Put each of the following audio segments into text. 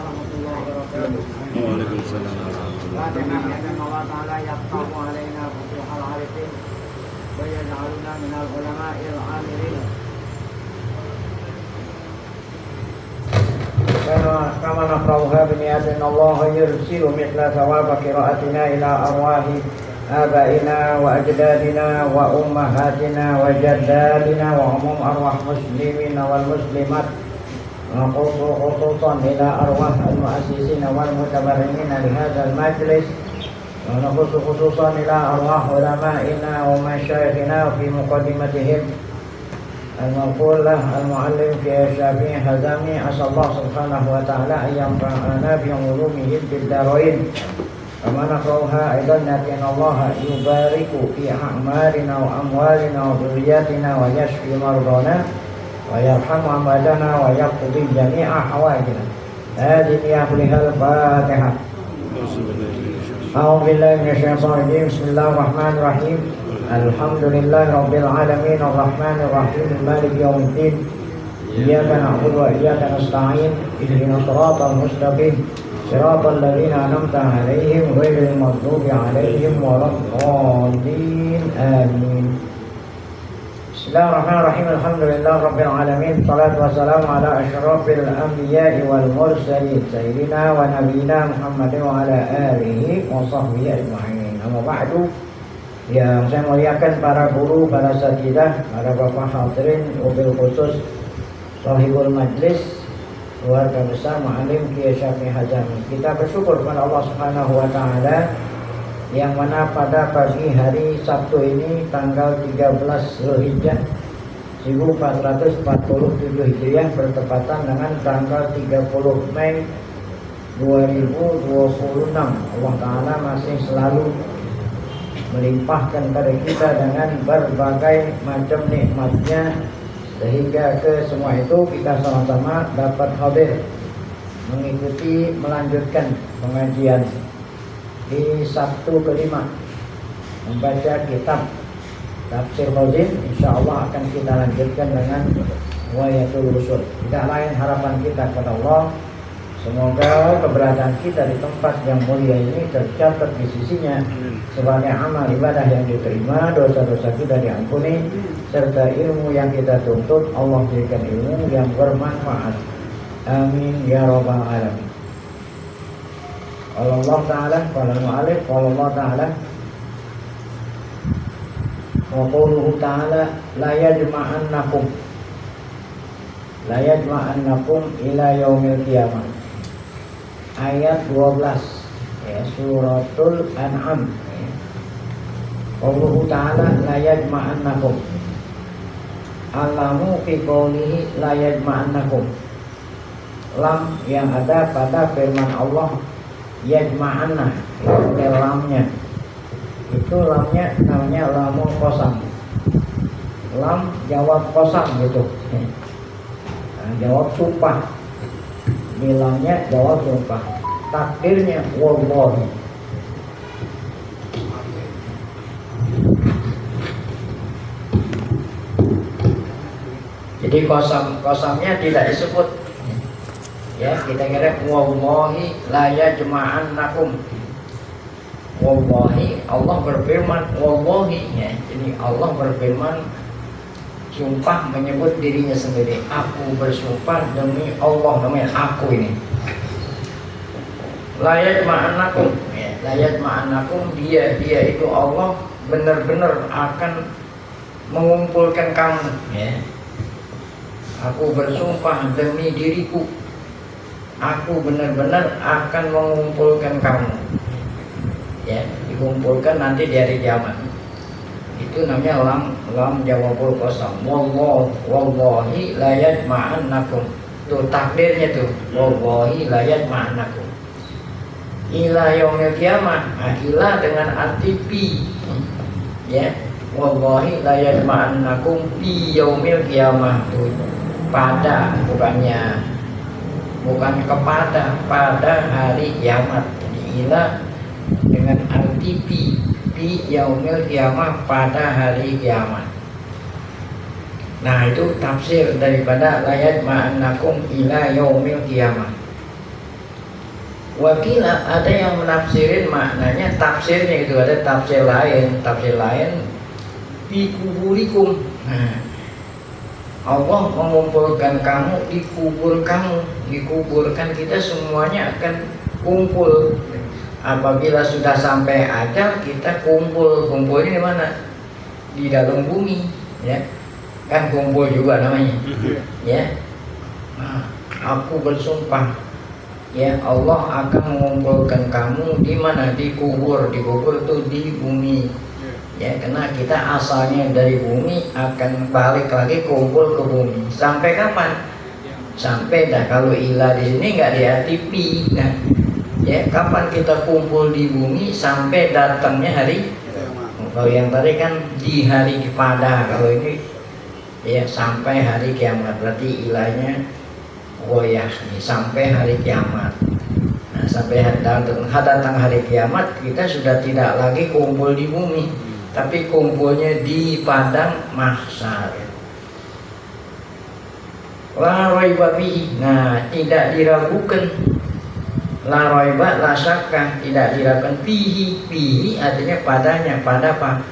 warahmatullahi wabarakatuh. Waalaikumsalam warahmatullahi Fatiha dan Allah Ta'ala yaftahu alaina futuhal arifin wa yaj'aluna minal ulama'il amilin. Kama naqra'uha biniyatin Allah yursilu mithla thawaba qira'atina ila arwahi abaina wa ajdadina wa ummahatina wa jaddadina wa umum arwah muslimin wal muslimat khususan ila arwah al-mu'assisina wal mutabarrimina li hadzal majlis wa khususan ila arwah ulama'ina wa masyayikhina fi muqaddimatihim al-maqullah al-muallim fi Syafi'i Hazami asallahu subhanahu wa ta'ala ayyam fa'ana bi ulumihim fid darain. Kama naqra'uha aidan natin Allah yubariku fi a'malina wa amwalina wa dhurriyyatina wa yashfi mardana wa yarhamu amwadana wa yaqdi jami'a hawaijina. Hadhihi ahlihal Fatihah. A'udzu billahi minasyaitonir rajim. Bismillahirrahmanirrahim. Alhamdulillahi rabbil alamin arrahmanir rahim maliki yaumiddin. Iyyaka na'budu wa iyyaka nasta'in. Ihdinas siratal mustaqim. Siratal ladzina an'amta 'alaihim ghairil maghdubi 'alaihim waladdallin. Amin. Bismillahirrahmanirrahim. Alhamdulillah rabbil alamin. Shalatu wassalamu ala asyrafil anbiya'i wal mursalin sayyidina wa nabiyyina Muhammadin wa ala alihi wa sahbihi ajma'in. Amma ba'du. Yang saya muliakan para guru, para sajidah, para bapak hadirin, wabil khusus sahibul majlis, keluarga besar Mu'allim Kiai Syafi'i Hazami. Kita bersyukur kepada Allah Subhanahu wa taala yang mana pada pagi hari Sabtu ini tanggal 13 Zulhijjah 1447 Hijriah bertepatan dengan tanggal 30 Mei 2026. Allah taala masih selalu melimpahkan pada kita dengan berbagai macam nikmatnya sehingga ke semua itu kita sama-sama dapat hadir mengikuti melanjutkan pengajian di Sabtu kelima membaca kitab Tafsir Khazin. InsyaAllah akan kita lanjutkan dengan Wayatul Usul. Tidak lain harapan kita kepada Allah, semoga keberadaan kita di tempat yang mulia ini tercatat di sisinya sebagai amal ibadah yang diterima, dosa-dosa kita diampuni, serta ilmu yang kita tuntut Allah berikan ilmu yang bermanfaat. Amin ya rabbal alamin. Allah Ta'ala qala al-mu'allif qala Allah Ta'ala wa qawluhu ta'ala la yajma'annakum ila yaumil qiyamah. Ayat 12 ya, suratul An'am. Qawluhu ta'ala la yajma'annakum. Alamu fi qawlihi la yajma'annakum. Lam yang ada pada firman Allah yajma'anna, lamnya itu lamnya namanya lamul qasam. Lam jawab qasam gitu. Nah, jawab sumpah. Bilangnya jawab sumpah. Takdirnya wallahi. Jadi kosamnya tidak disebut. Ya, kita kira wallahi la yajma'annakum. Wallahi, Allah berfirman wallahi ya. Jadi Allah berfirman sumpah menyebut dirinya sendiri. Aku bersumpah demi Allah, namanya aku ini. La yajma'annakum ya, la yajma'annakum, dia itu Allah benar-benar akan mengumpulkan kamu ya. Aku bersumpah demi diriku, aku benar-benar akan mengumpulkan kamu ya, dikumpulkan nanti di hari kiamat. Itu namanya lam jawabul qasam. Wallahi la yajma'annakum. Tuh takdirnya tuh, wallahi la yajma'annakum ila yaumil qiyamah. Ila dengan arti pi ya, wallahi la yajma'annakum fi yaumil qiyamah. Tuh pada, bukan kepada, pada hari kiamat. Jadi ila dengan arti fi yaumil qiyamah, pada hari kiamat. Nah, itu tafsir daripada la yajma'annakum ila yaumil qiyamah. Wakila ada yang menafsirin maknanya tafsirnya itu ada tafsir lain dikuburikum. Nah, Allah mengumpulkan kamu di kubur kamu, dikuburkan kita semuanya akan kumpul. Apabila sudah sampai ajal kita kumpulnya di mana? Di dalam bumi, ya kan kumpul juga namanya, ya. Nah, aku bersumpah, ya Allah akan mengumpulkan kamu di mana? Di kubur itu di bumi. Ya, karena kita asalnya dari bumi akan balik lagi kumpul ke bumi. Sampai kapan? Sampai dah kalau ilah di sini nggak diartipi. Nah, ya kapan kita kumpul di bumi sampai datangnya hari? Kalau yang tadi kan di hari pada, kalau ini ya sampai hari kiamat. Berarti ilahnya goyah nih sampai hari kiamat. Nah, sampai datang hari kiamat kita sudah tidak lagi kumpul di bumi, tapi kumpulnya di padang mahsyar. La raiba fihi. Nah, tidak diragukan. La raiba la syakka, tidak diragukan fihi artinya padanya. Pada apa?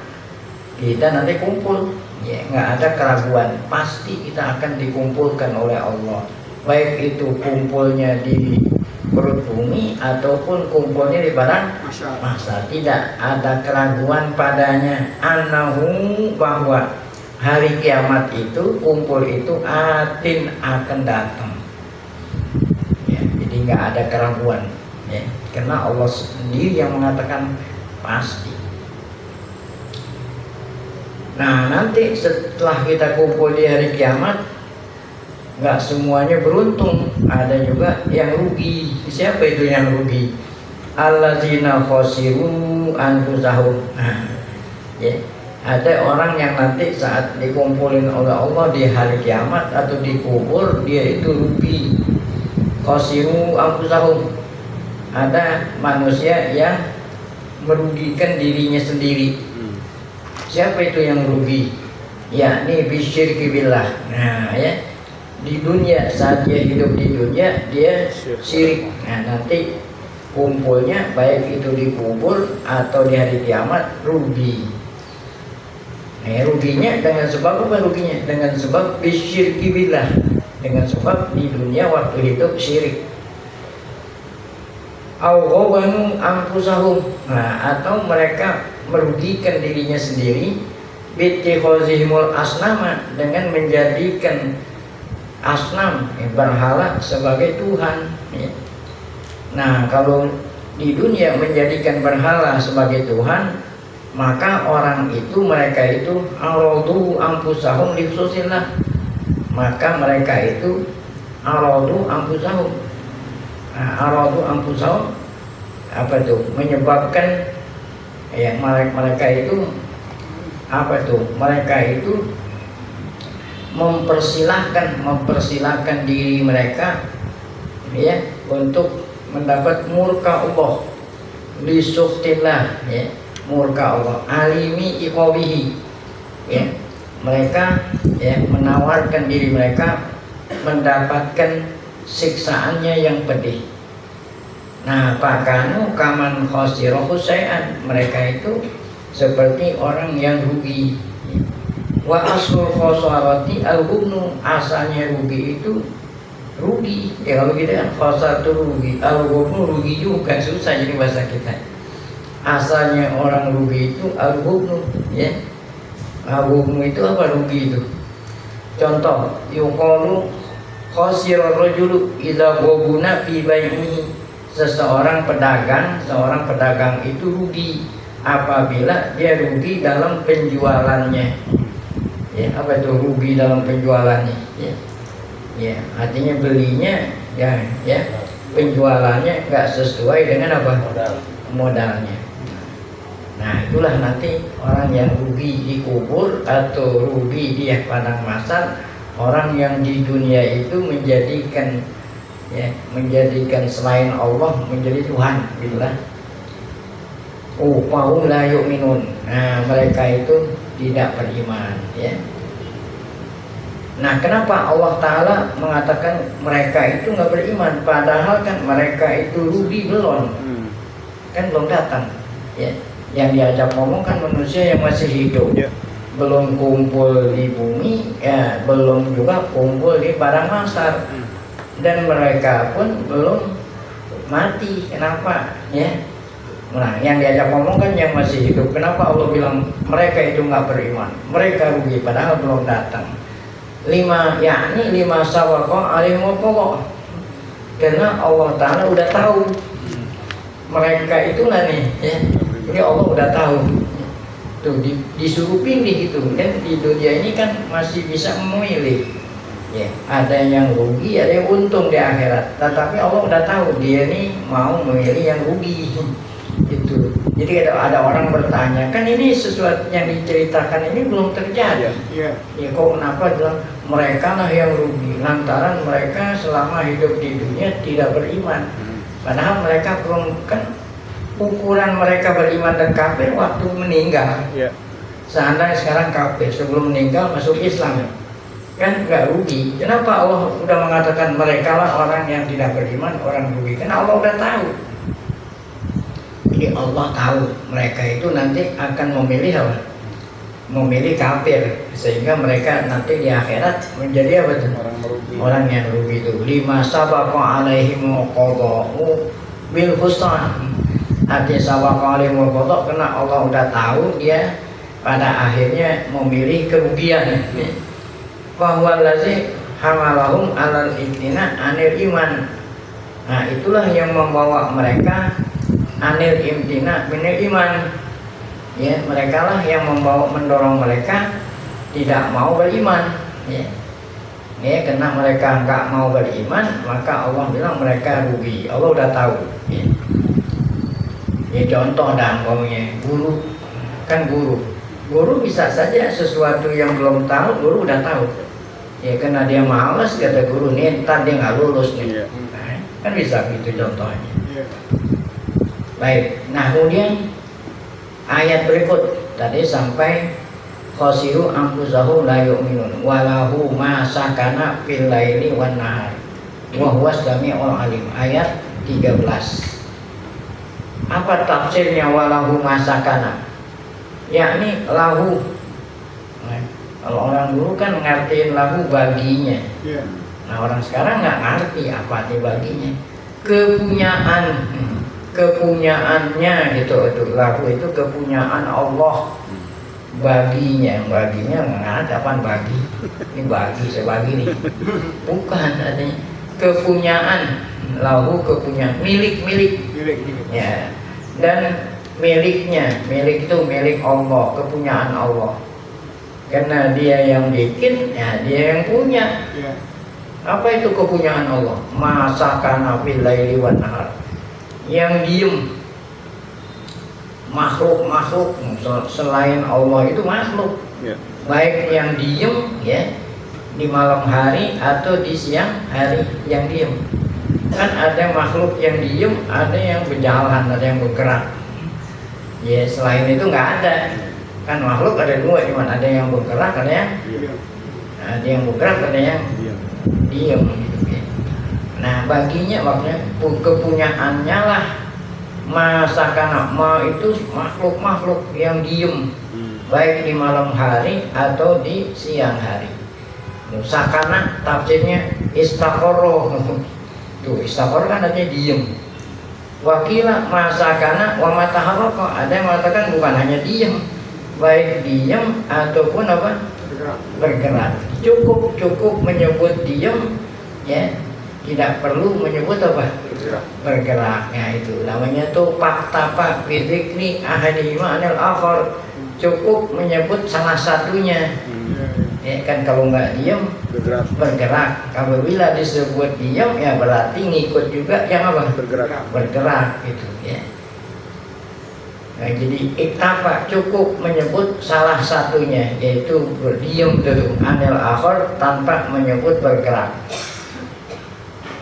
Kita nanti kumpul. Ya, nggak ada keraguan. Pasti kita akan dikumpulkan oleh Allah. Baik itu kumpulnya di perut bumi ataupun kumpulnya di padang mahsyar, tidak ada keraguan padanya. Anahu, bahwa hari kiamat itu kumpul itu atin akan datang, ya, jadi nggak ada keraguan, ya, karena Allah sendiri yang mengatakan pasti. Nah, nanti setelah kita kumpul di hari kiamat, nggak semuanya beruntung, ada juga yang rugi. Siapa itu yang rugi? Allazina khasiru anfusahum. Nah, ya, ada orang yang nanti saat dikumpulin oleh Allah di hari kiamat atau dikubur, dia itu rugi. Khasiru anfusahum. Ada manusia yang merugikan dirinya sendiri. Siapa itu yang rugi? Yakni bisyirki billah. Nah, ya, di dunia saat dia hidup di dunia dia syirik. Nah, nanti kumpulnya baik itu dikubur atau di hari kiamat rugi. Nah, ruginya dengan sebab apa? Ruginya dengan sebab bisyirki billah, dengan sebab di dunia waktu hidup syirik. Au ghawanu anfusahum. Nah, atau mereka merugikan dirinya sendiri bittikhazihimul asnama, dengan menjadikan asnam, berhala sebagai Tuhan, ya. Nah, kalau di dunia menjadikan berhala sebagai Tuhan, maka orang itu, mereka itu aradu anfusahum li khususillah, maka mereka itu aradu anfusahum. Nah, aradu anfusahum apa itu? Menyebabkan, ya, mereka itu apa itu? Mereka itu mempersilahkan diri mereka, ya, untuk mendapat murka Allah, lisuftillah, ya, murka Allah, alimi iqabihi, ya, mereka, ya, menawarkan diri mereka mendapatkan siksaannya yang pedih. Nah, pakanu kaman khosirahu syai'an, mereka itu seperti orang yang rugi. Wa aslul khosarati al-hubnu, asalnya rugi itu rugi. Ya, kalau kita kan khosar itu rugi, al-hubnu rugi juga, susah jadi bahasa kita. Asalnya orang rugi itu al-hubnu, ya. Al-hubnu itu apa? Rugi itu. Contoh, yuqalu khosirur rajulu idza ghubuna fi bai'ihi, seorang pedagang itu rugi apabila dia rugi dalam penjualannya. Ya, apa itu rugi dalam penjualannya? Ya, ya, artinya belinya, ya, penjualannya nggak sesuai dengan apa? Modalnya. Nah, itulah nanti orang yang rugi dikubur atau rugi di padang mahsyar, orang yang di dunia itu menjadikan, ya, menjadikan selain Allah menjadi Tuhan, gitulah. Fahum la yu'minun. Nah, mereka itu tidak beriman, ya. Nah, kenapa Allah Ta'ala mengatakan mereka itu nggak beriman, padahal kan mereka itu rugi belum, kan belum datang. Ya, yang diajak ngomong kan manusia yang masih hidup, belum kumpul di bumi, ya belum juga kumpul di padang mahsyar, dan mereka pun belum mati. Kenapa? Ya. Nah, yang diajak ngomong kan yang masih hidup. Kenapa Allah bilang mereka itu nggak beriman, mereka rugi, padahal belum datang. Lima sawaqa alimul qada, karena Allah Ta'ala udah tahu mereka itu lah nih, ya. Jadi Allah udah tahu tuh, disuruh pilih gitu kan. Di dunia ini kan masih bisa memilih, ya, ada yang rugi, ada yang untung di akhirat, tetapi Allah udah tahu dia nih mau memilih yang rugi itu. Jadi ada orang bertanya, kan ini sesuatu yang diceritakan ini belum terjadi. Ya, kok kenapa bilang mereka lah yang rugi, lantaran mereka selama hidup di dunia tidak beriman. Padahal mereka belum, kan ukuran mereka beriman dan kafir waktu meninggal. Seandainya sekarang kafir, sebelum meninggal masuk Islam, kan nggak rugi. Kenapa Allah udah mengatakan mereka lah orang yang tidak beriman, orang rugi? Karena Allah udah tahu. Jadi Allah tahu mereka itu nanti akan memilih apa? Memilih kafir, sehingga mereka nanti di akhirat menjadi apa tuh? Orang yang rugi itu. Lima sabaqa alaihim qada'u bil husna. Arti sabaqa alaihim qada' karena Allah udah tahu dia pada akhirnya memilih kerugian. Bahwa allazi hamalahum alal iktina anil iman. Nah, itulah yang membawa mereka anil imtina minil iman, ya, mereka lah yang mendorong mereka tidak mau beriman, ya, karena mereka nggak mau beriman, maka Allah bilang mereka rugi. Allah udah tahu, ya. Ya contoh dah, umpamanya guru bisa saja sesuatu yang belum tahu, guru udah tahu, ya, karena dia malas, kata guru nih ntar dia nggak lulus nih, kan bisa gitu contohnya. Baik, nah kemudian ayat berikut tadi sampai khosiru anfusahum la yu'minun walahu ma sakana fil laili wan nahar wa huwas samiul alim. Ayat 13. Apa tafsirnya walahu ma sakana? Yakni lahu. Nah, kalau orang dulu kan ngertiin lahu baginya. Nah, orang sekarang nggak ngerti apa arti baginya. Kepunyaannya gitu, itu lahu itu kepunyaan Allah, baginya nggak ada apaan bagi, ini bagi saya bagi nih, bukan, artinya kepunyaan lahu, kepunyaan milik ya, dan milik itu milik Allah, kepunyaan Allah, karena dia yang bikin, ya dia yang punya. Apa itu kepunyaan Allah? Masakana fil laili wan nahar, yang diem, makhluk selain Allah itu makhluk, baik yang diem, ya, di malam hari atau di siang hari yang diem. Kan ada makhluk yang diem, ada yang berjalan, ada yang bergerak, ya, selain itu nggak ada. Kan makhluk ada dua, cuman ada yang bergerak, ada yang bergerak, ada yang diem gitu, ya. Nah, baginya maksudnya kepunyaannya lah masakana, ma itu makhluk yang diem, baik di malam hari atau di siang hari. Sakana tafsirnya istaqarro. Tuh, istaqarro kan artinya diem. Wakila masakana wa mataharaka, ada yang mengatakan bukan hanya diem, baik diem ataupun apa? Bergerak. Cukup menyebut diem, ya, tidak perlu menyebut apa? Bergerak. Ya, itu namanya tuh fakta bidzikri ahadihima anil akhar. Cukup menyebut salah satunya. Ya, kan kalau nggak diem bergerak. Apabila disebut diem, ya berarti ngikut juga yang apa? Bergerak gitu, ya. Nah, jadi iktafa cukup menyebut salah satunya, yaitu berdiam dulu, anil akhir tanpa menyebut bergerak.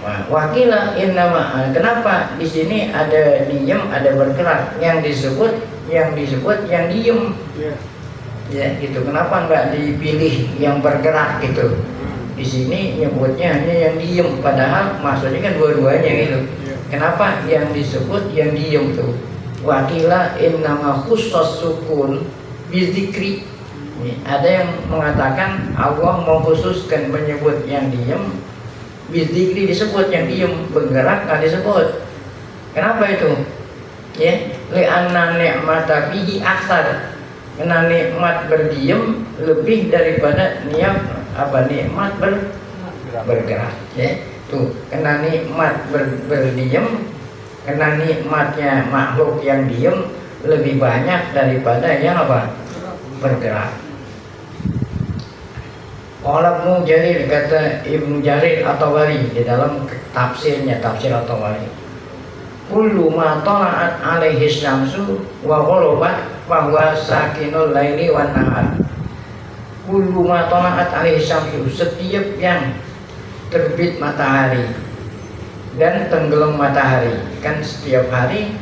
Nah, wakila innama, kenapa di sini ada diam ada bergerak? Yang disebut yang diam, ya gitu. Kenapa nggak dipilih yang bergerak gitu? Di sini nyebutnya hanya yang diem, padahal maksudnya kan dua-duanya gitu. Kenapa yang disebut yang diem tuh? Wakila innama khusus sukun bizikri. Ada yang mengatakan Allah mengkhususkan menyebut yang diem, bizikri disebut yang diem, bergerak nggak disebut. Kenapa itu? Ya, li'anna ni'mata bihi aksar. Karena nikmat berdiam lebih daripada nikmat bergerak. Ya, tuh, karena nikmat berdiam, karena nikmatnya makhluk yang diam lebih banyak daripada yang bergerak. Qala Ibnu Jarir, kata Ibnu Jarir At-Tabari di dalam tafsirnya, tafsir At-Tabari, kullu ma tala'at alaihi syamsu wa gharabat fa huwa sakinul laili wan nahar. Kullu ma tala'at alaihi syamsu, setiap yang terbit matahari dan tenggelam matahari. Kan setiap hari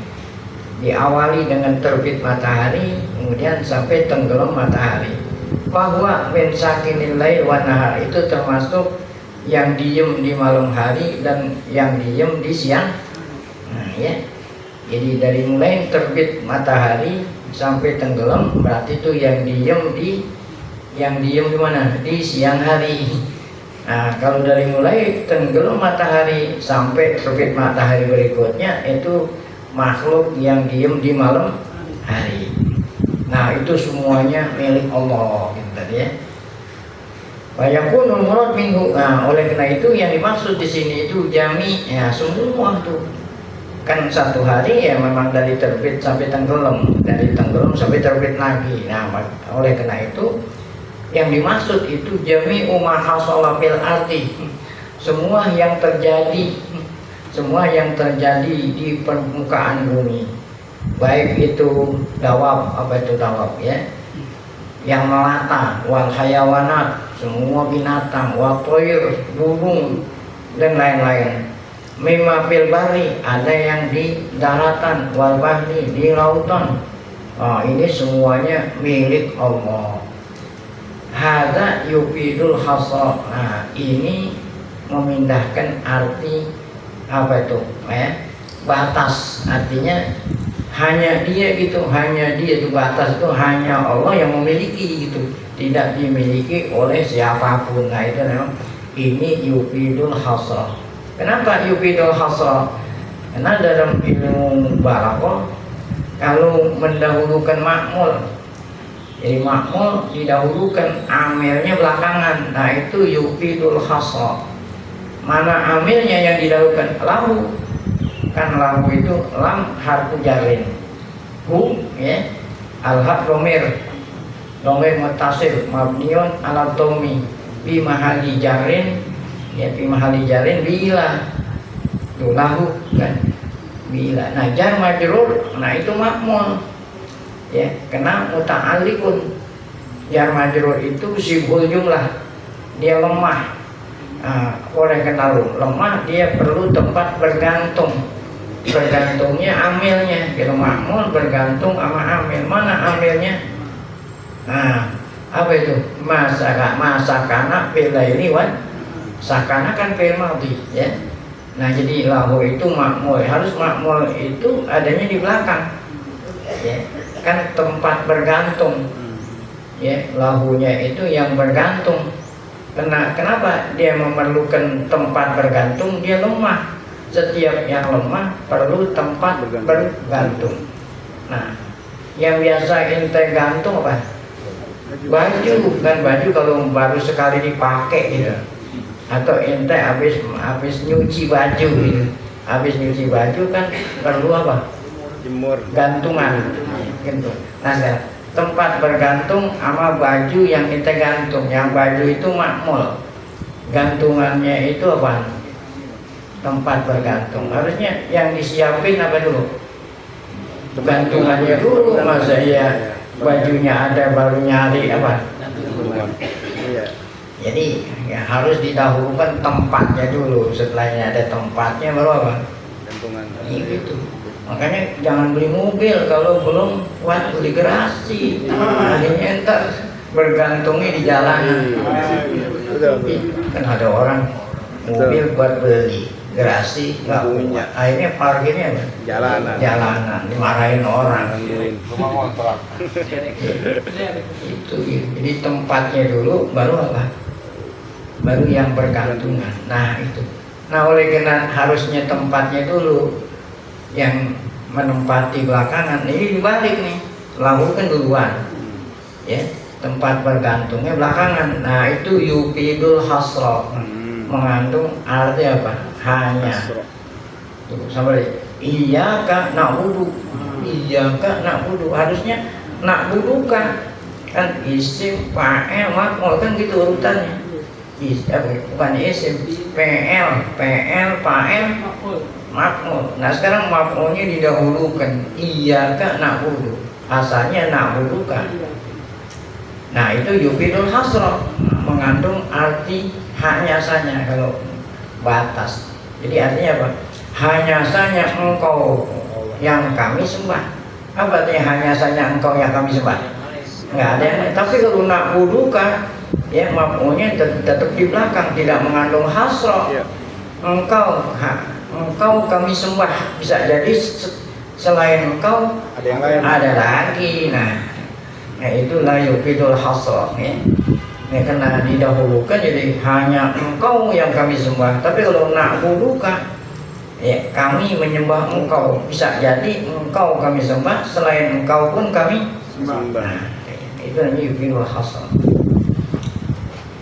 diawali dengan terbit matahari, kemudian sampai tenggelam matahari. Bahwa min sakinil lail wan nahar, itu termasuk yang diem di malam hari dan yang diem di siang. Nah, ya. Jadi dari mulai terbit matahari sampai tenggelam, berarti itu yang diem di mana? Di siang hari. Nah, kalau dari mulai tenggelam matahari sampai terbit matahari berikutnya, itu makhluk yang diem di malam hari. Nah, itu semuanya milik Allah, gitu tadi ya. Wayakunul murad minhu. Nah, oleh karena itu yang dimaksud di sini itu jami, ya semua tuh. Kan satu hari ya memang dari terbit sampai tenggelam, dari tenggelam sampai terbit lagi. Nah, oleh karena itu yang dimaksud itu jami ma hasala fil ardi. Semua yang terjadi di permukaan bumi. Baik itu dawab, apa itu dawab ya, yang melata, wal hayawanat, semua binatang, wal toir, burung dan lain-lain. Mimma fil bahri, ada yang di daratan, wal bahri, di lautan. Ini semuanya milik Allah. Hadza yufidul hasra. Nah, ini memindahkan arti apa itu ya, batas. Artinya hanya dia gitu, hanya dia itu, batas itu hanya Allah yang memiliki gitu, tidak dimiliki oleh siapapun. Nah, itu memang ini yufidul hasra. Kenapa yufidul hasra? Karena dalam ilmu balaghah kalau mendahulukan makmul, jadi makmul didahulukan, amilnya belakangan. Nah, itu yufidul hasra. Mana amilnya yang didahulukan? Lahu. Kan lahu itu lam harfu jarin, hu ya, al-haq domir muttasil mabniun ala dhammi bi mahali jarin, ya bi mahali jarin bila tuh lahu kan bila. Nah, jar majrur, nah itu makmul ya, kena muta'alliqun. Jar majrur itu sibul jumlah, dia lemah. Oleh karena lemah, dia perlu tempat bergantung. Bergantungnya amilnya, gitu. Makmul bergantung sama amil. Mana amilnya? Nah, apa itu? Masakana fil laili wan sakana, kan fil madhi ya. Nah, jadi lahu itu makmul. Harus makmul itu adanya di belakang. Ya, kan tempat bergantung. Ya, lahunya itu yang bergantung. Kenapa dia memerlukan tempat bergantung? Dia lemah. Setiap yang lemah perlu tempat bergantung. Nah, yang biasa ente gantung apa? Baju, kan baju kalau baru sekali dipakai gitu. Atau ente habis nyuci baju gitu. Habis nyuci baju kan perlu apa? Jemur. Gantungan. Gitu. Nah, tempat bergantung sama baju yang ente gantung. Yang baju itu makmul. Gantungannya itu apa? Tempat bergantung. Harusnya yang disiapin apa dulu? Gantungannya dulu. Masa ya bajunya ada baru nyari apa? Jadi ya harus didahulukan tempatnya dulu. Setelahnya ada tempatnya baru apa? Gantungan. Gitu. Makanya jangan beli mobil kalau belum kuat beli garasi. Akhirnya ntar bergantungnya di jalan. Kan ada orang mobil buat beli gerasi nggak punya, akhirnya parkirnya jalanan, dimarahin orang. Rumah kontrak. Itu jadi tempatnya dulu, baru apa? Baru yang bergantungan. Nah itu. Nah oleh karena harusnya tempatnya dulu yang menempati belakangan, ini dibalik nih, lahu kan duluan, ya tempat bergantungnya belakangan. Nah itu yufidul hasra, mengandung arti apa? Hanya. Tuh, sampai iyyaka na'budu, iyyaka na'budu, harusnya na'buduka kan isim fa'il maf'ul kan gitu urutannya. Bukan isim, PL fa'il maf'ul. Nah sekarang maf'ulnya didahulukan, iyyaka na'budu, asalnya na'buduka. Nah itu yufidul hasra, mengandung arti hanya saja kalau batas. Jadi artinya apa? Hanya saja engkau yang kami sembah. Apa artinya hanya saja engkau yang kami sembah? Enggak ada yang lain. Tapi kalau na'buduka, ya maf'ulnya tetap di belakang, tidak mengandung hasra. Engkau kami sembah, bisa jadi selain engkau Ada yang lain. ada lagi. Nah itulah yufidul hasra ya. Nah, karena didahulukan jadi hanya engkau yang kami sembah. Tapi kalau na'buduka, ya kami menyembah engkau, bisa jadi engkau kami sembah, selain engkau pun kami sembah. Nah, itu namanya yufidul hasra.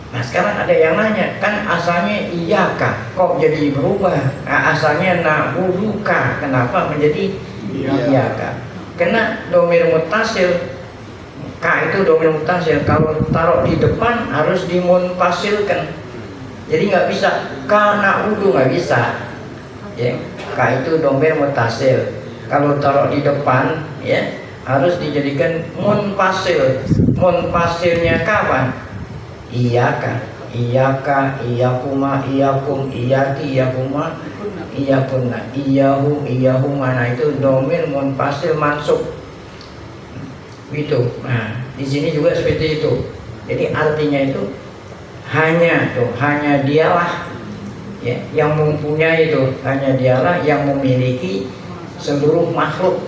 Nah sekarang ada yang nanya, kan asalnya iyaka, kok jadi berubah? Nah, asalnya na'buduka, kenapa menjadi iyaka? Karena domir muttasil, ka itu domir muttasil, kalau taruh di depan harus dimunfasilkan. Jadi nggak bisa ka na'budu, nggak bisa. Ya, ka itu domir muttasil, kalau taruh di depan ya harus dijadikan munfasil. Munfasilnya kapan? Iyaka, iyaka, iyakuma, iyakum, iyaki, iyakuma, iyakunna, iyahu, iyahuma. Nah itu domir munfasil mansub. Gitu. Nah, di sini juga seperti itu. Jadi artinya itu hanya dialah ya, yang mempunyai itu, hanya dialah yang memiliki seluruh makhluk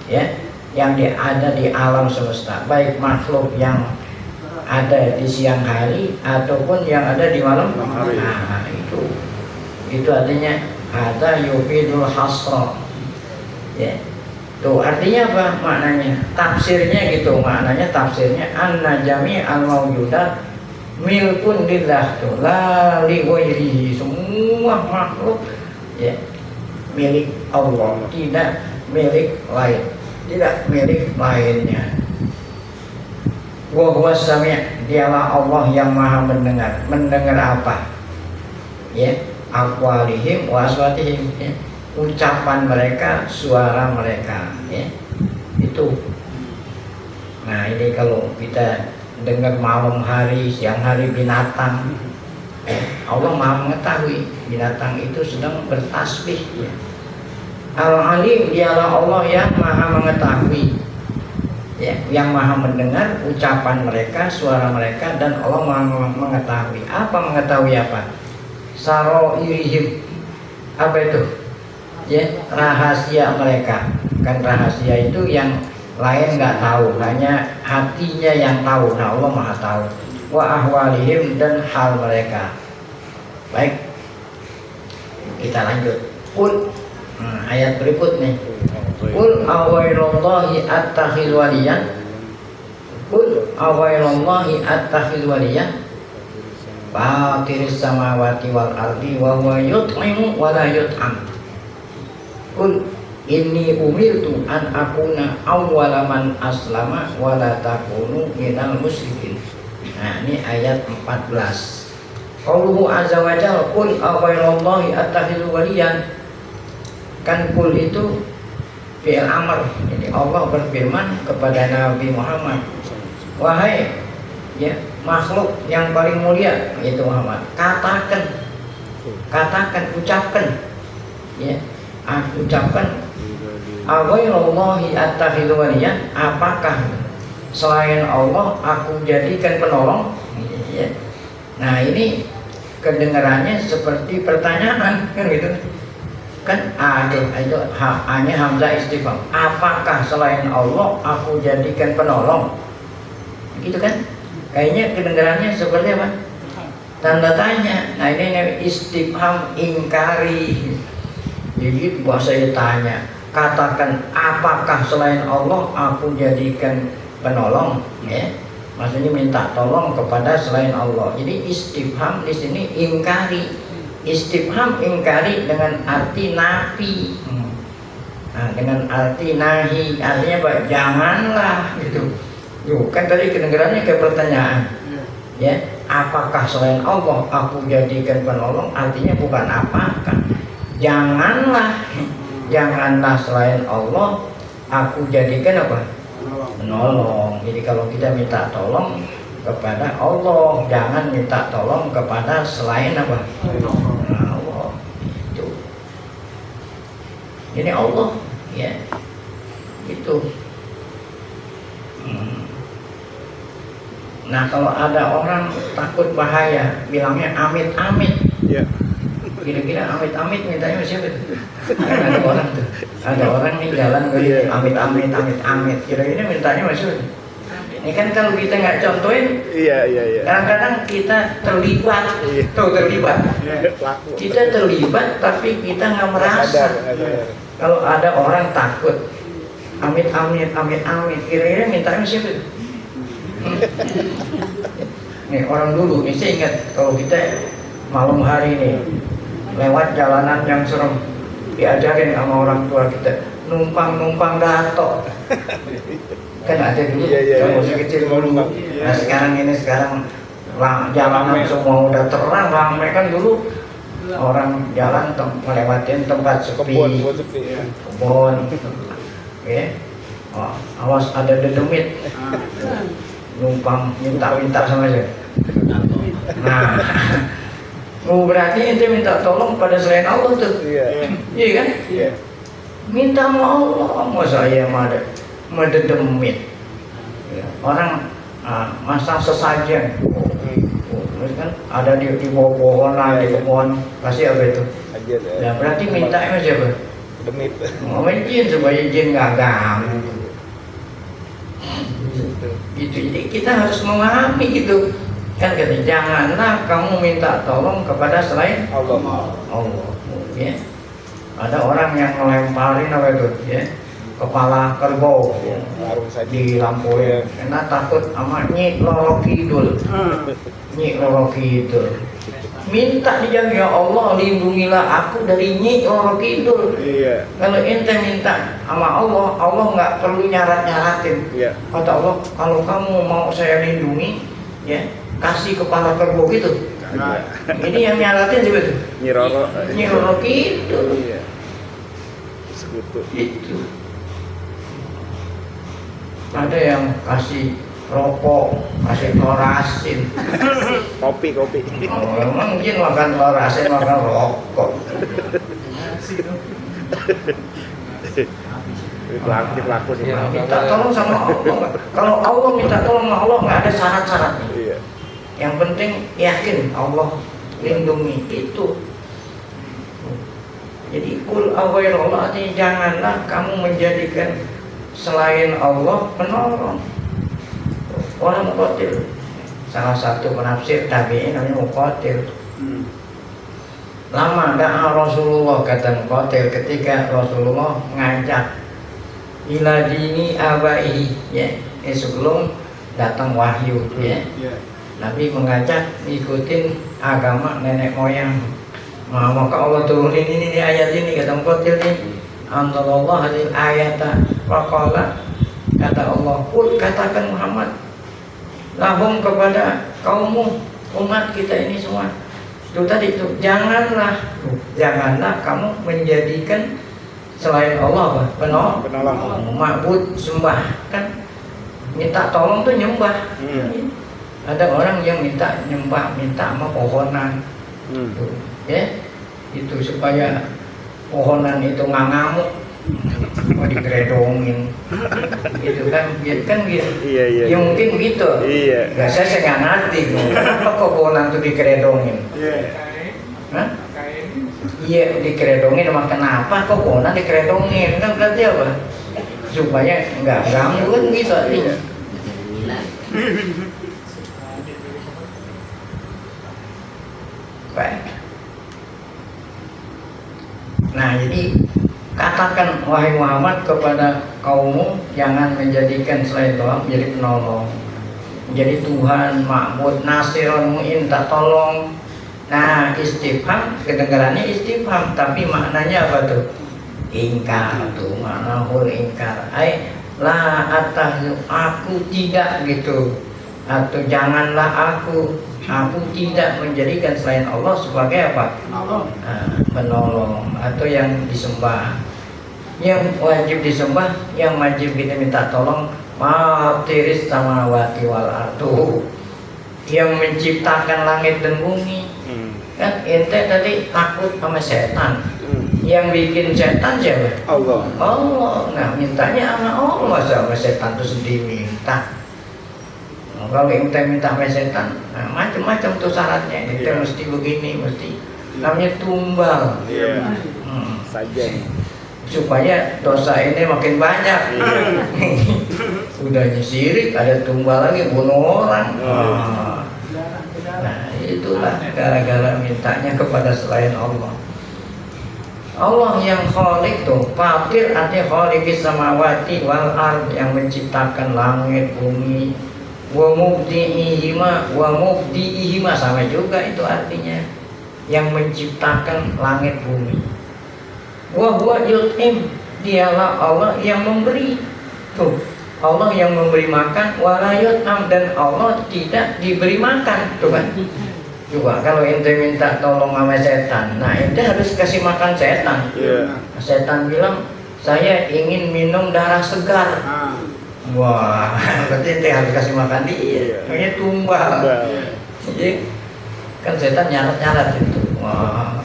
ya, yang ada di alam semesta, baik makhluk yang ada di siang hari ataupun yang ada di malam hari. Nah, itu artinya ada yufidul hasra ya. Tuh artinya apa maknanya? Tafsirnya gitu, maknanya tafsirnya anna jami' al mawjudat milkun lillah, tuh la li ghairihi, semua makhluk ya milik Allah, tidak milik lain, tidak milik lainnya. Wa huwa sami', dialah Allah yang maha mendengar. Mendengar apa? Ya, aqwalihim wa aswatihim ya. Ucapan mereka, suara mereka ya. Itu. Nah, ini kalau kita dengar malam hari, siang hari binatang, Allah maha mengetahui binatang itu sedang bertasbih ya. Al-Alim, dialah Allah yang maha mengetahui ya, yang maha mendengar ucapan mereka, suara mereka, dan Allah maha mengetahui. Apa mengetahui apa? Saroirihim, apa itu? Ya, rahasia mereka. Kan rahasia itu yang lain nggak tahu, hanya hatinya yang tahu. Nah Allah maha tahu. Wa ahwalihim, dan hal mereka. Baik, kita lanjut. Ayat berikut nih. Qul awailallahi attakhidhu waliyan. Qul awailallahi attakhidhu waliyan. Fatiris samawati wal ardi wa huwa yut'imu wa la yut'am. Qul inni umirtu an akuna awwala man aslama wa la takunu minal musyrikin. Nah, ini ayat 14. Qauluhu azza wa jalla, qul awailallahi attakhidhu waliyan. Kan qul itu fi'il amr. Jadi Allah berfirman kepada Nabi Muhammad, wahai ya makhluk yang paling mulia yaitu Muhammad, katakan, ucapkan ya, ucapkan awailallahi attakhidhu waliyan, apakah selain Allah aku jadikan penolong, ya. Nah ini kedengarannya seperti pertanyaan kan gitu kan. Itu hanya hamzah istifham, apakah selain Allah aku jadikan penolong, gitu kan. Kayaknya kedengarannya seperti apa, tanda tanya. Nah ini istifham ingkari. Jadi bahasa tanya, katakan apakah selain Allah aku jadikan penolong, ya. Maksudnya minta tolong kepada selain Allah. Jadi istifham di sini ingkari. Istifham ingkari dengan arti nafi. Nah, dengan arti nahi, artinya apa? Janganlah gitu. Yuk, kan tadi kedengarannya kayak pertanyaan. Ya, apakah selain Allah aku jadikan penolong? Artinya bukan apakah. Janganlah. Janganlah selain Allah aku jadikan apa? Penolong. Jadi kalau kita minta tolong kepada Allah, jangan minta tolong kepada selain apa? Allah. Itu. Ini Allah, ya. Itu. Nah kalau ada orang takut bahaya, bilangnya amit-amit. Ya. Kira-kira amit-amit mintanya siapa tuh? Kan ada orang tuh, ada orang nih jalan begini, amit-amit, amit-amit. Kira-kira mintanya siapa tuh? Ini kan kalau kita nggak contohin, Iya. kadang-kadang kita terlibat, tuh terlibat. Kita terlibat tapi kita nggak merasa. Kalau ada orang takut, amit-amit, amit-amit. Kira-kira mintanya siapa tuh? Nih orang dulu, nih saya ingat kalau kita malam hari nih lewat jalanan yang serem, diajarin sama orang tua kita numpang dato. Kan ada dulu, masih kecil dulu. Nah sekarang jalanan semua udah terang ramai. Kan dulu orang jalan melewatin tempat sepi, kebun, ya. Oh, awas ada dedemit, numpang minta sama saya. Nah, berarti ente minta tolong pada selain Allah tuh. Iya kan? Minta sama Allah, mau saya mededemit. Ya, orang masak sesajen. Terus kan ada di bawah pohonan, di kebun, kasih apa itu? Nah, berarti minta sama siapa? Demit. Mau jin supaya jin nggak ganggu. Gitu. Jadi kita harus memahami gitu. Kan kata janganlah kamu minta tolong kepada selain Allah. Ya. Ada orang yang melemparin apa itu, ya, kepala kerbau, ya, di lampuin, karena takut sama Nyi Roro Kidul. Nyi Roro Kidul. Minta dijawab, ya Allah lindungilah aku dari Nyi Roro Kidul. Iya. Kalau ente minta sama Allah, Allah nggak perlu nyaratin. Iya. Kata Allah, kalau kamu mau saya lindungi, ya kasih kepala kerbau gitu. Nah, Ini yang nyaratin siapa tuh? Nyi Roro Kidul. Iya. Sekutu. Itu. Ada yang kasih rokok, kasih klorasin. Kopi. Oh, emang jin makan klorasin, makan rokok. Pelaku nih. Minta tolong sama Allah. Kalau Allah minta tolong sama Allah nggak ada syarat-syaratnya. Iya. Yang penting yakin Allah lindungi itu. Jadi kul awairullah, artinya janganlah kamu menjadikan selain Allah penolong. Orang Muqatil, salah satu penafsir tabi'in namanya Muqatil. Lama da'a Rasulullah, kata Muqatil, ketika Rasulullah ngajak ila dini abaihi, ya, sebelum datang wahyu, ya. Nabi mengajak ikutin agama nenek moyang. Nah, maka Allah turunin ini ayat ini, kata Muqatil nih. Anzalallahu hadil ayata waqala, kata Allah, kul katakan Muhammad lahum kepada kaummu, umat kita ini semua. Itu tadi itu, janganlah kamu menjadikan selain Allah penolong, ma'bud, sembah. Kan minta tolong tuh nyembah. Ada orang yang minta sama pohonan. Ya, itu supaya pohonan itu nggak ngamuk. mau dikeredongin gitu kan gitu. Iya, iya. Ya mungkin begitu. Iya. Nggak, saya nggak ngerti kenapa kok konan tuh dikeredongin. Hah? Iya dikeredongin, sama kenapa kok konan dikeredongin, kan berarti apa? Supaya nggak ganggu kan gitu artinya. Baik. Nah jadi katakan wahai Muhammad kepada kaummu, jangan menjadikan selain Tuhan menjadi penolong, menjadi Tuhan, ma'bud, nasirun, mu'in, tak tolong. Nah istifham, kedengarannya istifham, tapi maknanya apa tuh? Ingkar tuh, makna hul ingkar. La atahyu, aku tidak gitu, atau janganlah aku tidak menjadikan selain Allah sebagai apa? Penolong atau yang disembah. Yang wajib disembah, yang wajib kita minta tolong, matiris samawati wal ardu, yang menciptakan langit dan bumi. Kan ente tadi takut sama setan. Yang bikin setan siapa? Allah. Nah mintanya sama Allah, sama setan itu sendiri minta. Kalau ente minta sama setan, nah, macam-macam tuh syaratnya. Ente mesti begini, mesti namanya tumbal. Saja. Supaya dosa ini makin banyak. Udahnya syirik, ada tumbal lagi, bunuh orang. Nah itulah gara-gara mintanya kepada selain Allah. Allah yang khaliq tuh, fatir artinya khaliqis samawati wal ard, yang menciptakan langit bumi. Wa mubdi'ihima sama juga itu artinya, yang menciptakan langit bumi. Wa huwa yut'im, dialah Allah yang memberi. Tuh, Allah yang memberi makan, wa la yut'am, dan Allah tidak diberi makan. Tuh kan? Juga kalau ente minta tolong sama setan, nah ente harus kasih makan setan. Setan bilang, saya ingin minum darah segar. Wah, berarti ente harus kasih makan dia. Ini tumbal. Jadi kan setan nyarat-nyarat itu. Wah,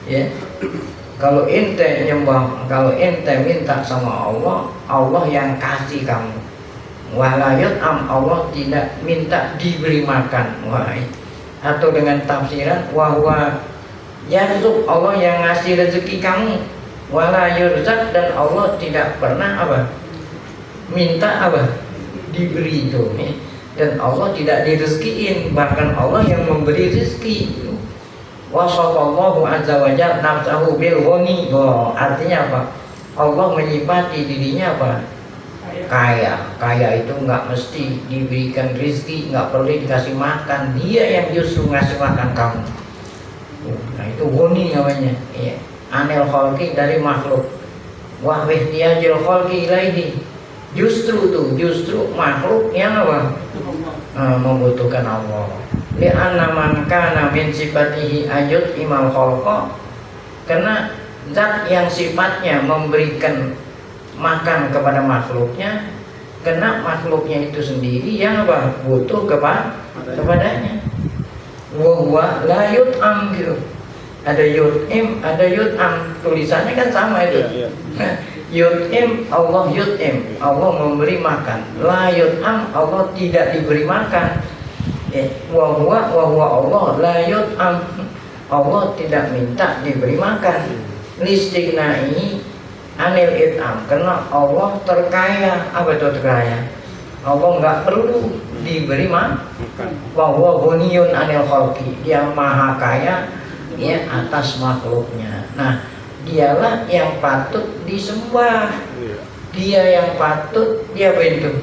ya. Kalau ente nyembah, kalau ente minta sama Allah, Allah yang kasih kamu. Walayat Allah tidak minta diberi makan. Wah, atau dengan tafsiran wahwa yarzuq, Allah yang ngasih rezeki kamu. Wala yurzaq, dan Allah tidak pernah apa? Minta apa? Diberi itu. Dan Allah tidak direzekiin, bahkan Allah yang memberi rezeki. Wasallallahu azza wa jalla nafsahu bil ghani. Artinya apa? Allah menyifati dirinya apa? Kaya itu nggak mesti diberikan rezeki, nggak perlu dikasih makan, dia yang justru ngasih makan kamu. Nah itu ghani namanya. Anil khalqi, dari makhluk. Wa ihtiyajil khalqi ilaihi, justru makhluk yang apa? Membutuhkan Allah. Li'anna man kana min sifatihi ajud imal khalqa, karena zat yang sifatnya memberikan makan kepada makhluknya, karena makhluknya itu sendiri yang apa? Butuh kepadanya. Wa huwa la yut'am gitu. Ada yut'im, ada yut'am, tulisannya kan sama itu. Yut'im, Allah yut'im, Allah memberi makan. La yut'am, Allah tidak diberi makan. Wa huwa Allah la yut'am, Allah tidak minta diberi makan. Listighnai anil it'am, karena Allah terkaya. Apa itu terkaya? Allah nggak perlu diberi makan. Wa huwa ghaniyun anil khalqi, dia maha kaya ya atas makhluknya. Nah, dialah yang patut disembah. Dia yang patut dia itu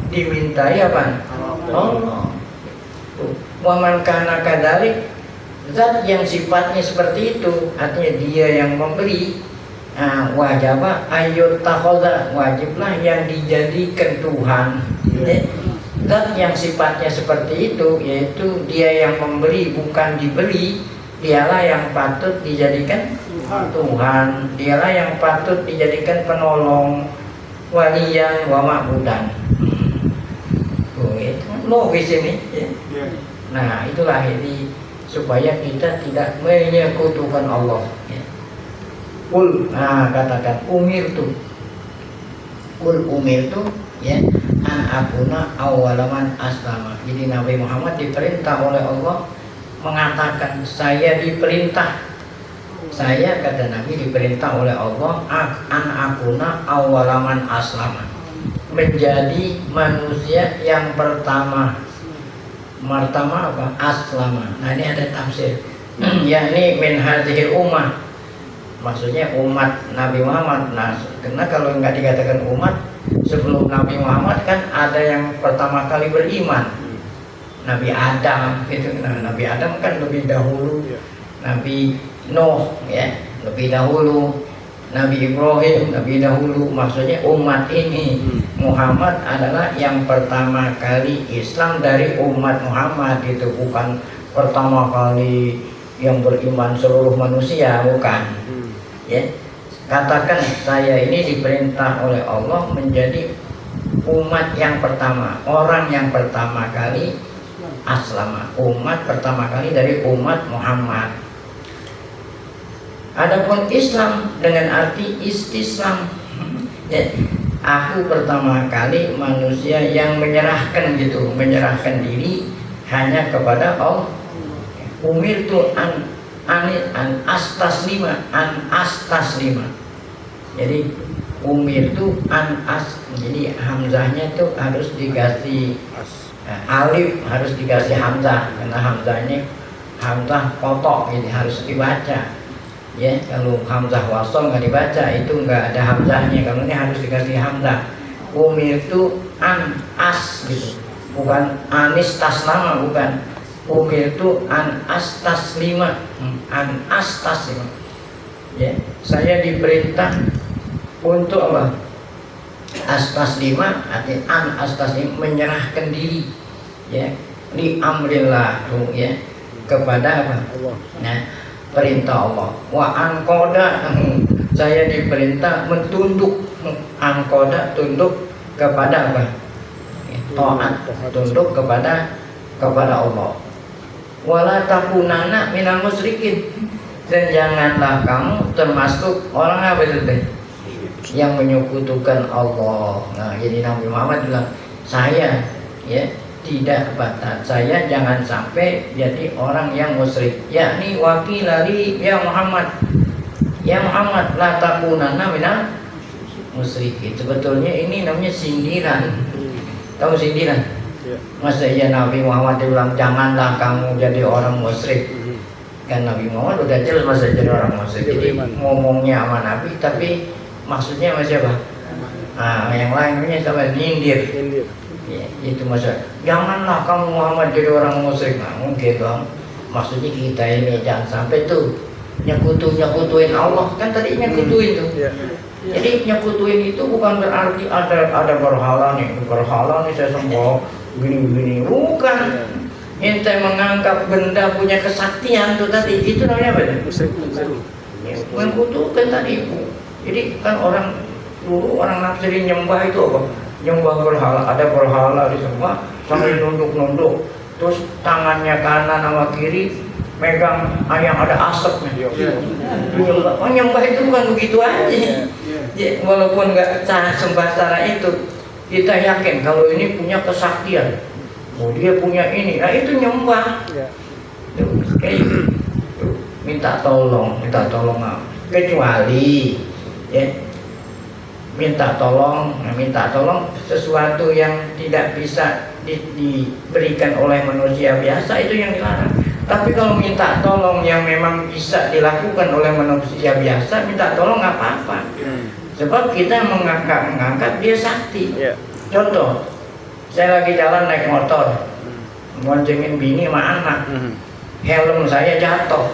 dimintai apa? Allah. Wa man kana kadzalik, zat yang sifatnya seperti itu, artinya dia yang memberi. Nah, wajibah ayat takhoda, wajiblah yang dijadikan Tuhan. Zat yang sifatnya seperti itu, yaitu dia yang memberi bukan diberi, dialah yang patut dijadikan Tuhan, dialah yang patut dijadikan penolong, waliyan wa ma'budan. Itu logis ini. Nah itulah ini supaya kita tidak menyekutukan Allah. Kul, nah katakan umirtu. Kul umirtu ya an akuna awwalaman aslama. Jadi Nabi Muhammad diperintah oleh Allah mengatakan saya diperintah. Saya kata Nabi diperintah oleh Allah an akuna awwalaman aslama. Menjadi manusia yang pertama. Martama apa? Aslama. Nah ini ada tafsir. Yakni min hadhil ummah. Maksudnya umat Nabi Muhammad. Nah, karena kalau nggak dikatakan umat, sebelum Nabi Muhammad kan ada yang pertama kali beriman, Nabi Adam gitu. Nah, Nabi Adam kan lebih dahulu, Nabi Nuh ya lebih dahulu, Nabi Ibrahim lebih dahulu. Maksudnya umat ini Muhammad adalah yang pertama kali Islam dari umat Muhammad, itu bukan pertama kali yang beriman seluruh manusia, bukan. Ya, katakan saya ini diperintah oleh Allah menjadi umat yang pertama, orang yang pertama kali aslama, umat pertama kali dari umat Muhammad. Adapun Islam dengan arti istislam, ya, aku pertama kali manusia yang menyerahkan gitu, menyerahkan diri hanya kepada Allah. Umirtu an astaslima, an astaslima. Jadi umirtu an as, jadi hamzahnya itu harus dikasih alif, harus dikasih hamzah karena hamzahnya hamzah kotok, ini harus dibaca. Ya, kalau hamzah wasol nggak dibaca, itu nggak ada hamzahnya. Kalau ini harus dikasih hamzah. Umirtu an as gitu, bukan anis taslama, bukan. Umirtu an astaslima, an astaslima. Ya, saya diperintah untuk apa? Astaslima, arti an astaslima, menyerahkan diri, ya, li amrillah, ya, kepada apa? Nah, perintah Allah. Wa anqoda, saya diperintah mentunduk. Anqoda, tunduk kepada apa? Taat, tunduk kepada Allah. Wala takunana minal musyrikin, dan janganlah kamu termasuk orang apa itu deh, yang menyekutukan Allah. Nah, jadi Nabi Muhammad bilang, saya ya tidak batal, saya jangan sampai jadi orang yang musyrik. Yakni wakilari ya Muhammad la takunana minal musyrikin. Sebetulnya ini namanya sindiran. Tahu sindiran? Masa iya Nabi Muhammad bilang janganlah kamu jadi orang musyrik. Kan Nabi Muhammad udah jelas masa jadi orang musyrik. Jadi ngomongnya sama Nabi tapi maksudnya sama siapa? Nah, yang lainnya sama nyindir. Ya, itu maksud. Janganlah kamu Muhammad jadi orang musyrik. Nah, mungkin dong. Maksudnya kita ini jangan sampai tuh nyekutuin Allah. Kan tadi nyekutuin tuh. Jadi nyekutuin itu bukan berarti ada berhala nih saya sembah gini-gini, bukan. Ente menganggap benda punya kesaktian tuh tadi, itu namanya apa? Mengkutukan tadi. Jadi kan orang dulu orang nafsirin nyembah itu apa? Nyembah berhala, ada berhala disembah sambil nunduk-nunduk, terus tangannya kanan sama kiri megang yang ada asapnya. Nyembah itu bukan begitu aja. Ya, walaupun nggak sembah secara itu, kita yakin kalau ini punya kesaktian, dia punya ini, nah itu nyembah. Minta tolong kecuali ya minta tolong sesuatu yang tidak bisa diberikan oleh manusia biasa, itu yang dilarang. Tapi kalau minta tolong yang memang bisa dilakukan oleh manusia biasa, minta tolong nggak apa-apa. Sebab kita mengangkat dia sakti. Contoh, saya lagi jalan naik motor, boncengin bini sama anak, helm saya jatuh.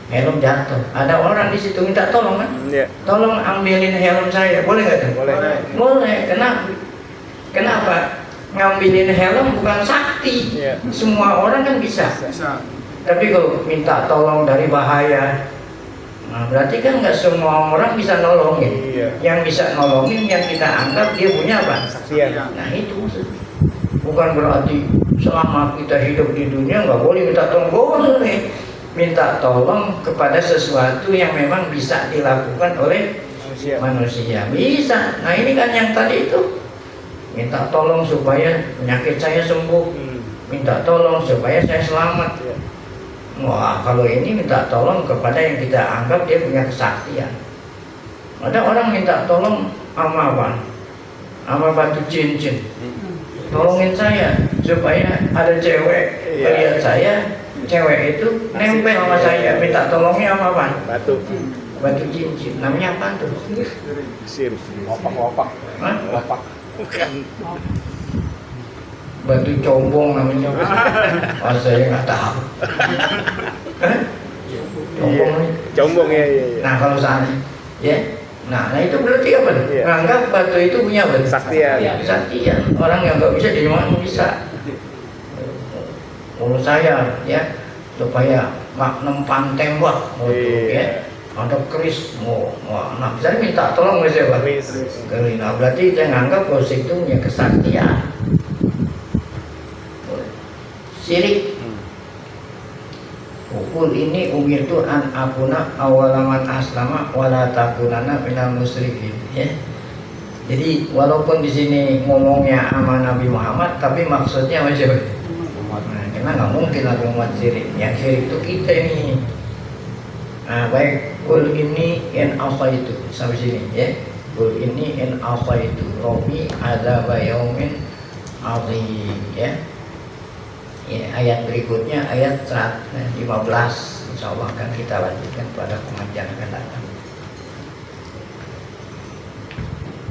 Helm jatuh. Ada orang di situ minta tolong kan? Tolong ambilin helm saya, boleh nggak tuh? Boleh. Kenapa? Ngambilin helm bukan sakti. Semua orang kan bisa. Tapi kalau minta tolong dari bahaya, nah berarti kan nggak semua orang bisa nolongin. Yang bisa nolongin yang kita anggap dia punya apa? Nah itu maksudnya. Bukan berarti selama kita hidup di dunia nggak boleh minta tolong, boleh. minta tolong kepada sesuatu yang memang bisa dilakukan oleh manusia. Bisa. Nah ini kan yang tadi itu, minta tolong supaya penyakit saya sembuh, minta tolong supaya saya selamat. Wah, kalau ini minta tolong kepada yang kita anggap dia punya kesaktian. Ada orang minta tolong sama apa? Sama batu cincin. Tolongin saya supaya ada cewek lihat saya, cewek itu nempel sama saya. Minta tolongnya sama apa? Batu cincin. Namanya apa tuh? Sim. Opak. Opak. Bukan. Batu combong namanya. Oh, saya nggak tahu. Combong nih. Combong ya. Nah kalau seandainya, ya, nah itu berarti apa? Iya. Menganggap batu itu punya apa? Kesaktian. Kesaktian. Orang yang nggak bisa jadi mana bisa. Menurut saya, ya, supaya maknem tembak, ya, ada keris, nah bisa minta tolong ke siapa? Nah berarti dia nganggap bahwa itu punya kesaktian. Syirik. Ukul ini umirtu an akuna awalaman aslama wala takunana minal musyrikin, ya. Jadi walaupun di sini ngomongnya sama Nabi Muhammad, tapi maksudnya macam nah, karena nggak mungkin Nabi Muhammad syirik. Yang syirik itu kita ini. Nah, baik, kul ini en apa itu sampai sini, ya. Kul ini en apa itu Robi ada bayaumin azim, ya. Ya, ayat berikutnya ayat 115, insya Allah akan kita lanjutkan pada pengajian akan datang.